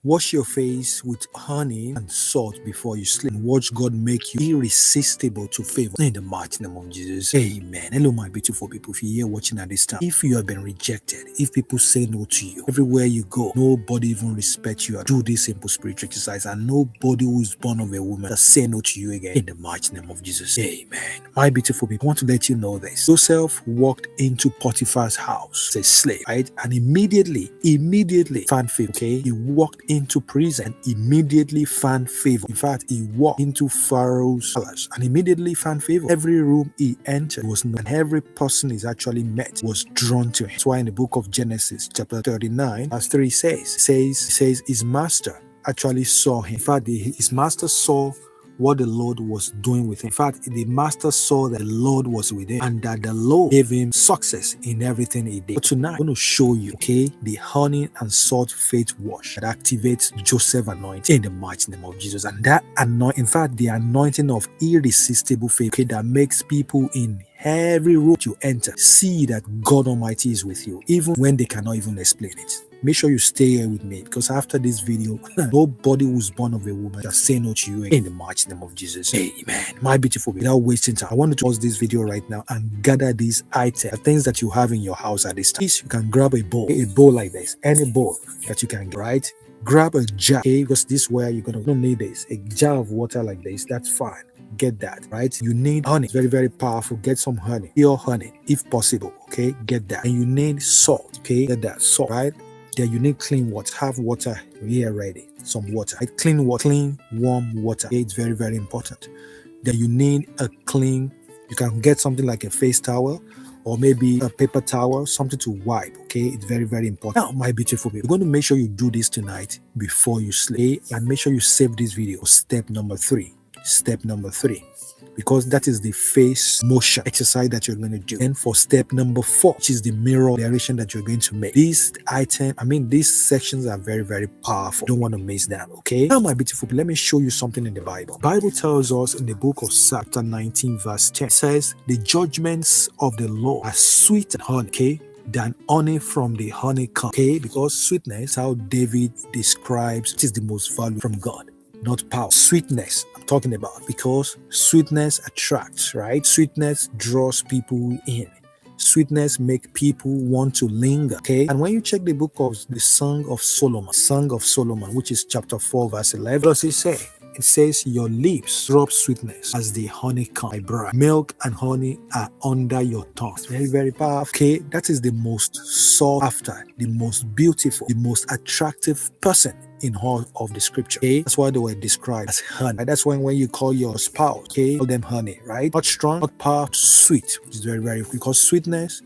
Wash your face with honey and salt before you sleep. And watch God make you irresistible to favor. In the mighty name of Jesus. Amen. Hello, my beautiful people. If you're here watching at this time, if you have been rejected, if people say no to you, everywhere you go, nobody even respects you. Do this simple spiritual exercise, and nobody who is born of a woman will say no to you again. In the mighty name of Jesus. Amen. My beautiful people, I want to let you know this. Joseph walked into Potiphar's house as a slave, right? And immediately found favor. Okay, he walked into prison and immediately found favor. In fact, he walked into Pharaoh's palace and immediately found favor. Every room he entered was known, and every person he actually met was drawn to him. That's why in the book of Genesis, chapter 39, verse 3 says his master actually saw him. In fact, his master saw what the Lord was doing with him. In fact, the master saw that the Lord was with him and that the Lord gave him success in everything he did. But tonight, I'm going to show you, okay, the honey and salt faith wash that activates Joseph anointing in the mighty name of Jesus. And that anointing, in fact, the anointing of irresistible faith, okay, that makes people in every room you enter see that God Almighty is with you, even when they cannot even explain it. Make sure you stay here with me, because after this video, nobody who's born of a woman shall say no to you in the mighty name of Jesus. Amen. My beautiful people, without wasting time, I want to pause this video right now and gather these items, the things that you have in your house at this time. Please, you can grab a bowl like this, any bowl that you can get, right? Grab a jar, okay, because this is where you're gonna need this. A jar of water like this, that's fine. Get that, right? You need honey. It's very, very powerful. Get some honey, pure honey, if possible, okay? Get that. And you need salt, okay? Get that, salt, right? Then you need clean water. Have water here ready. Some water. Right? Clean water. Clean, warm water. Okay? It's very, very important. Then you need a clean, you can get something like a face towel or maybe a paper towel, something to wipe. Okay, it's very, very important. Now, my beautiful people, you're going to make sure you do this tonight before you sleep, and make sure you save this video. Step number 3. Step number 3. Because that is the face motion exercise that you're going to do. And for step number 4, which is the mirror declaration that you're going to make. These sections are very, very powerful. Don't want to miss that, okay? Now, my beautiful people, let me show you something in the Bible. The Bible tells us in the book of Psalm, chapter 19, verse 10, it says, the judgments of the Lord are sweet and honey, okay, than honey from the honeycomb, okay? Because sweetness, how David describes, it is the most valuable from God. Not power. Sweetness, I'm talking about, because sweetness attracts, right? Sweetness draws people in. Sweetness make people want to linger, okay? And when you check the book of the Song of Solomon, which is chapter 4, verse 11, what does it say? It says, your lips drop sweetness as the honeycomb, my bride. Milk and honey are under your tongue. It's very, very powerful. Okay, that is the most sought after, the most beautiful, the most attractive person in all of the scripture. Okay, that's why they were described as honey. Right? That's when you call your spouse, okay, call them honey, right? Not strong, not powerful, sweet, which is very, very, because sweetness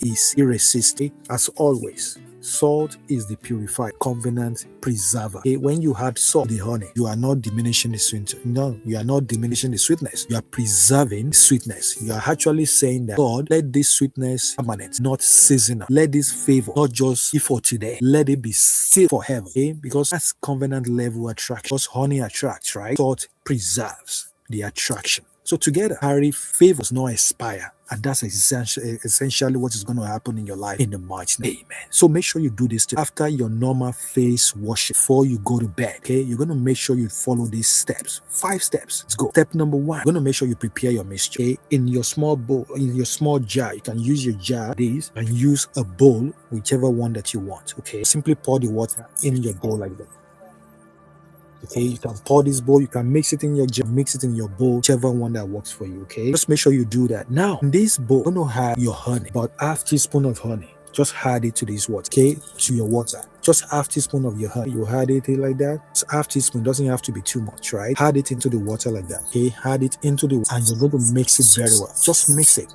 is irresistible as always. Salt is the purified covenant preserver. Okay, when you add salt to the honey, you are not diminishing the sweetness. No, you are not diminishing the sweetness. You are preserving the sweetness. You are actually saying that, God, let this sweetness permanent, not seasonal. Let this favor not just be for today. Let it be still forever. Okay, because that's covenant level attraction. Because honey attracts, right? Salt preserves the attraction. So together, carry favors not expire. And that's essentially what is going to happen in your life in the mighty name. Amen. So make sure you do this after your normal face washing before you go to bed. Okay, you're going to make sure you follow these steps. 5 steps. Let's go. Step number 1. You're going to make sure you prepare your mixture. Okay, in your small bowl, in your small jar, you can use your jar, this, and use a bowl, whichever one that you want. Okay, simply pour the water in your bowl like that. Okay, you can pour this bowl, you can mix it in your jar, mix it in your bowl, whichever one that works for you. Okay, just make sure you do that. Now, in this bowl, you're going to have your honey, about half teaspoon of honey. Just add it to this water, okay, to your water. Just half teaspoon of your honey. You add it like that. It's half teaspoon, doesn't have to be too much, right? Add it into the water like that. Okay, add it into the water, and you're going to mix it very well. Just mix it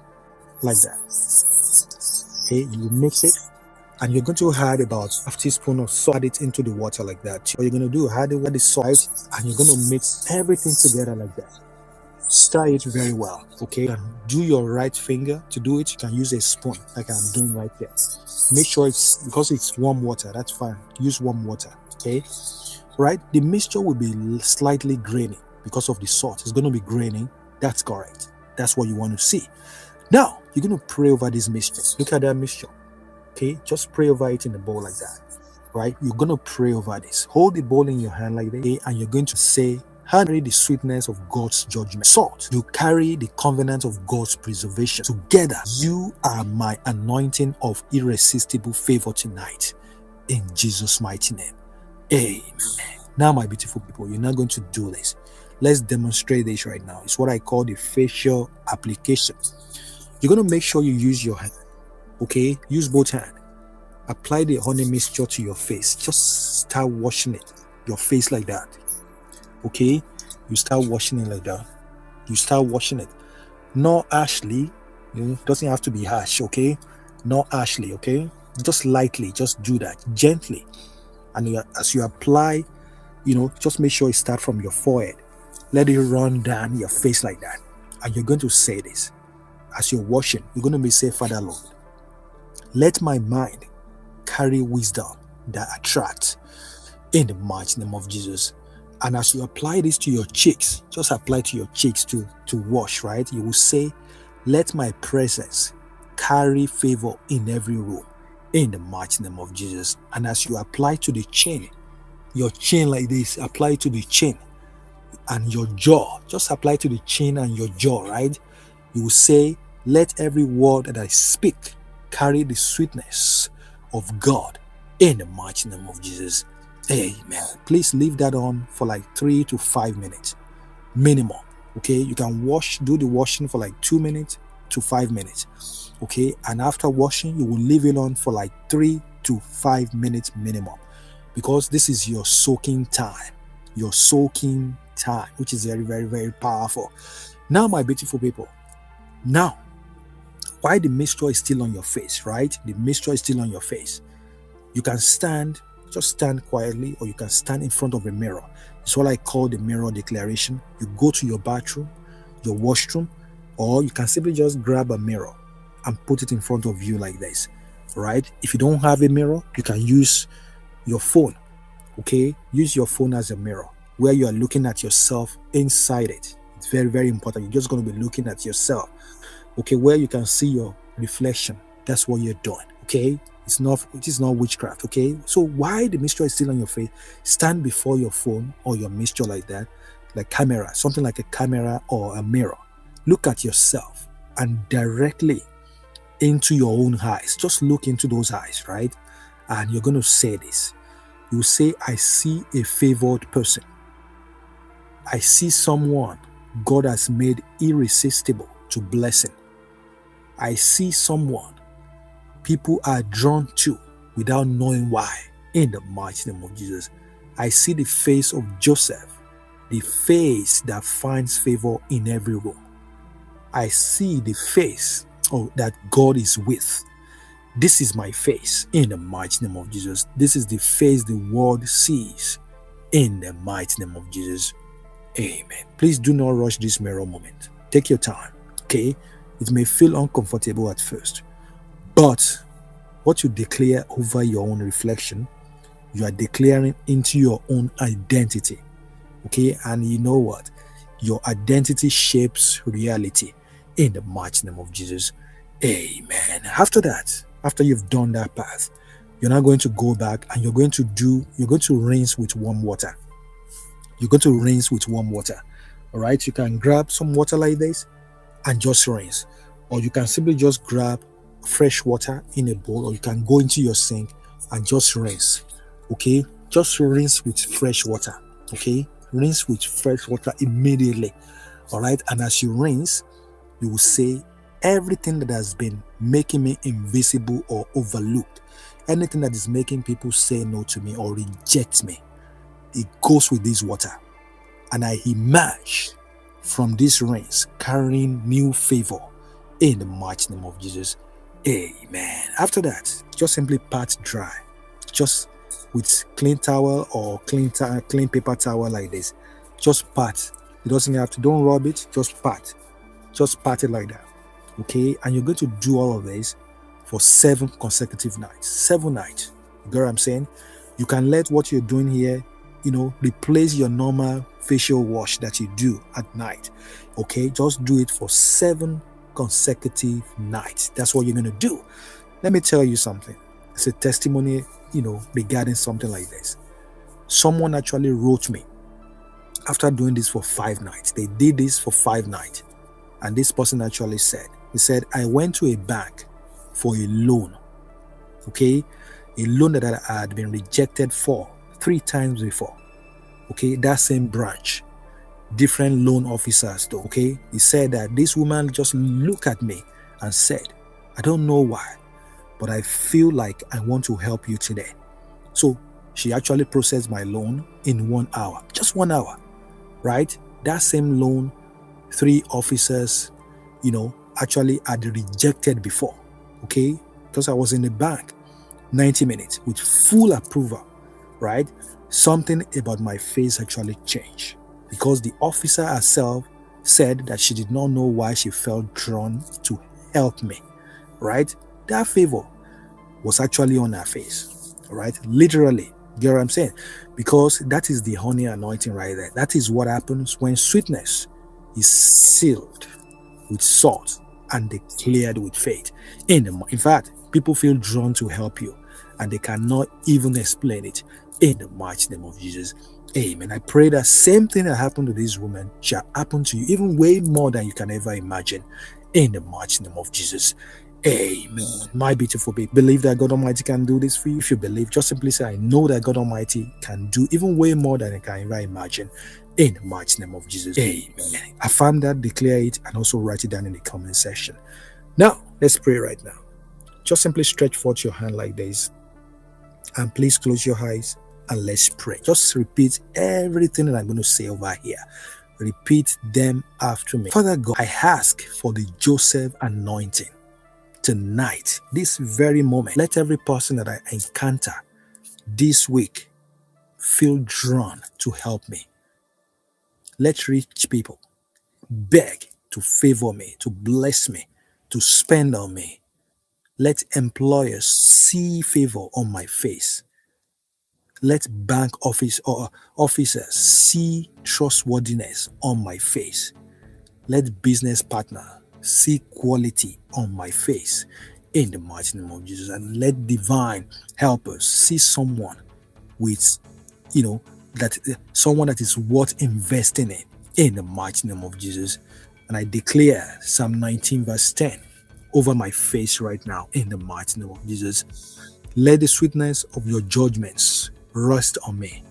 like that. Okay, you mix it. And you're going to add about half teaspoon of salt. Add it into the water like that. What you're going to do, add the salt, and you're going to mix everything together like that. Stir it very well. Okay, you can do your right finger to do it. You can use a spoon like I'm doing right here. Make sure it's, because it's warm water, that's fine. Use warm water. Okay, right? The mixture will be slightly grainy because of the salt. It's going to be grainy. That's correct. That's what you want to see. Now you're going to pray over this mixture. Look at that mixture. Okay, just pray over it in the bowl like that. right? You're going to pray over this. Hold the bowl in your hand like this, okay? And you're going to say, carry the sweetness of God's judgment. Salt, you carry the covenant of God's preservation. Together, you are my anointing of irresistible favor tonight. In Jesus' mighty name. Amen. Now, my beautiful people, you're not going to do this. Let's demonstrate this right now. It's what I call the facial application. You're going to make sure you use your hand. Okay? Use both hands. Apply the honey mixture to your face. Just start washing it. Your face like that. Okay? You start washing it like that. You start washing it. Not harshly. It doesn't have to be harsh, okay? Not harshly, okay? Just lightly. Just do that. Gently. And as you apply, just make sure it starts from your forehead. Let it run down your face like that. And you're going to say this. As you're washing, you're going to say, Father Lord, let my mind carry wisdom that attracts in the mighty name of Jesus. And as you apply this to your cheeks, just apply to your cheeks to wash, right? You will say, let my presence carry favor in every room in the mighty name of Jesus. And as you apply to the chin, your chin like this, apply to the chin and your jaw, just apply to the chin and your jaw, right? You will say, let every word that I speak carry the sweetness of God in the mighty name of Jesus. Amen. Please leave that on for like 3 to 5 minutes minimum. Okay, you can do the washing for like 2 minutes to 5 minutes. Okay, and after washing, you will leave it on for like 3 to 5 minutes minimum, because this is your soaking time. Your soaking time, which is very, very, very powerful. Now, my beautiful people, now, why the mixture is still on your face, right? The mixture is still on your face. You can just stand quietly, or you can stand in front of a mirror. It's what I call the mirror declaration. You go to your bathroom, your washroom, or you can simply just grab a mirror and put it in front of you like this, right? If you don't have a mirror, you can use your phone, okay? Use your phone as a mirror where you are looking at yourself inside it. It's very, very important. You're just going to be looking at yourself, okay, where you can see your reflection. That's what you're doing, okay? It is not witchcraft, okay? So why the mixture is still on your face? Stand before your phone or your mixture like that, like camera, something like a camera or a mirror. Look at yourself and directly into your own eyes. Just look into those eyes, right? And you're going to say this. You say, I see a favored person. I see someone God has made irresistible to blessing. I see someone people are drawn to without knowing why. In the mighty name of Jesus, I see the face of Joseph, the face that finds favor in every room. I see the face that God is with. This is my face in the mighty name of Jesus. This is the face the world sees in the mighty name of Jesus. Amen. Please do not rush this mirror moment. Take your time, okay? It may feel uncomfortable at first, but what you declare over your own reflection, you are declaring into your own identity, okay? And you know what? Your identity shapes reality in the mighty name of Jesus. Amen. After that, after you've done that path, you're not going to go back and you're going to rinse with warm water. You're going to rinse with warm water. All right. You can grab some water like this and just rinse, or you can simply just grab fresh water in a bowl, or you can go into your sink and just rinse. Okay. Just rinse with fresh water. Okay. Rinse with fresh water immediately. All right. And as you rinse, you will say, everything that has been making me invisible or overlooked, anything that is making people say no to me or reject me, it goes with this water. And I emerge from this rinse carrying new favor in the mighty name of Jesus. Amen. After that, just simply pat dry. Just with clean towel or clean paper towel like this. Just pat. It doesn't have to, don't rub it, just pat. Just pat it like that. Okay, and you're going to do all of this for 7 consecutive nights. 7 nights. You get what I'm saying? You can let what you're doing here, replace your normal facial wash that you do at night. Okay, just do it for 7 consecutive nights. That's what you're going to do. Let me tell you something. It's a testimony, regarding something like this. Someone actually wrote me after doing this for 5 nights. They did this for 5 nights. And this person actually said, I went to a bank for a loan. Okay. A loan that I had been rejected for 3 times before. Okay. That same branch. Different loan officers though. Okay. He said that this woman just looked at me and said, I don't know why, but I feel like I want to help you today. So she actually processed my loan in 1 hour. Just 1 hour. Right? That same loan, 3 officers, actually had rejected before. Okay? Because I was in the bank 90 minutes with full approval. Right? Something about my face actually changed. Because the officer herself said that she did not know why she felt drawn to help me. Right? That favor was actually on her face. Right? Literally. Get what I'm saying? Because that is the honey anointing right there. That is what happens when sweetness is sealed with salt and declared with faith. In fact, people feel drawn to help you and they cannot even explain it. In the mighty name of Jesus. Amen. I pray that same thing that happened to this woman shall happen to you, even way more than you can ever imagine. In the mighty name of Jesus. Amen. My beautiful baby, believe that God Almighty can do this for you. If you believe, just simply say, I know that God Almighty can do even way more than I can ever imagine. In the mighty name of Jesus. Amen. Affirm that, declare it, and also write it down in the comment section. Now, let's pray right now. Just simply stretch forth your hand like this. And please close your eyes and let's pray. Just repeat everything that I'm going to say over here. Repeat them after me. Father God, I ask for the Joseph anointing. Tonight, this very moment, let every person that I encounter this week feel drawn to help me. Let rich people beg to favor me, to bless me, to spend on me. Let employers see favor on my face. Let bank officers see trustworthiness on my face. Let business partners see quality on my face in the mighty name of Jesus. And let divine helpers see someone with, someone that is worth investing in the mighty name of Jesus. And I declare Psalm 19 verse 10 over my face right now in the mighty name of Jesus. Let the sweetness of your judgments rest on me.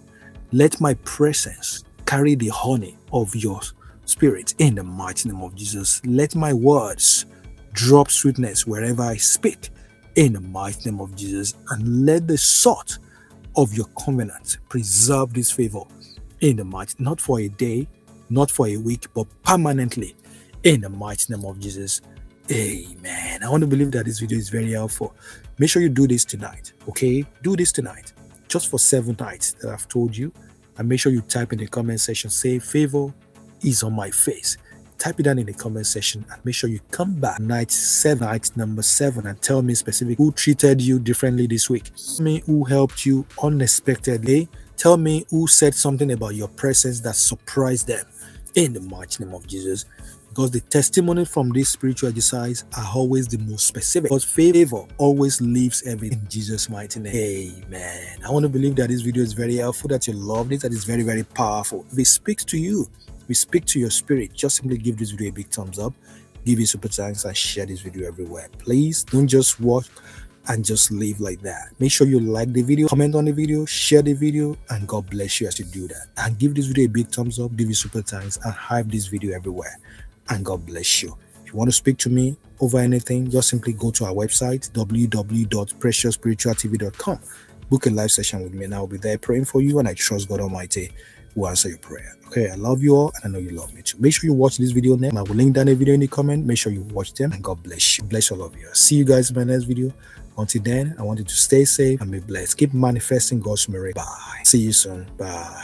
Let my presence carry the honey of your Spirit in the mighty name of Jesus. Let my words drop sweetness wherever I speak in the mighty name of Jesus. And let the salt of your covenant preserve this favor in the mighty, not for a day, not for a week, but permanently in the mighty name of Jesus. Amen. I want to believe that this video is very helpful. Make sure you do this tonight. Okay? Do this tonight. Just for 7 nights that I've told you. And make sure you type in the comment section, say favor is on my face. Type it down in the comment section and make sure you come back night number 7 and tell me specifically who treated you differently this week. Tell me who helped you unexpectedly. Tell me who said something about your presence that surprised them in the mighty name of Jesus. Because the testimony from this spiritual exercise are always the most specific. Because favor always leaves everything in Jesus' mighty name. Amen. I want to believe that this video is very helpful, that you loved it, that it's very, very powerful. If it speaks to you, we speak to your spirit, just simply give this video a big thumbs up, give it super thanks, and share this video everywhere. Please don't just watch and just leave like that. Make sure you like the video, comment on the video, share the video, and God bless you as you do that. And give this video a big thumbs up, give it super thanks, and hype this video everywhere. And God bless you. If you want to speak to me over anything, just simply go to our website, www.preciousspiritualtv.com. Book a live session with me and I'll be there praying for you, and I trust God Almighty will answer your prayer. Okay, I love you all and I know you love me too. Make sure you watch this video next. I will link down the video in the comment. Make sure you watch them, and God bless you. Bless all of you. I'll see you guys in my next video. Until then, I want you to stay safe and be blessed. Keep manifesting God's miracle. Bye. See you soon. Bye.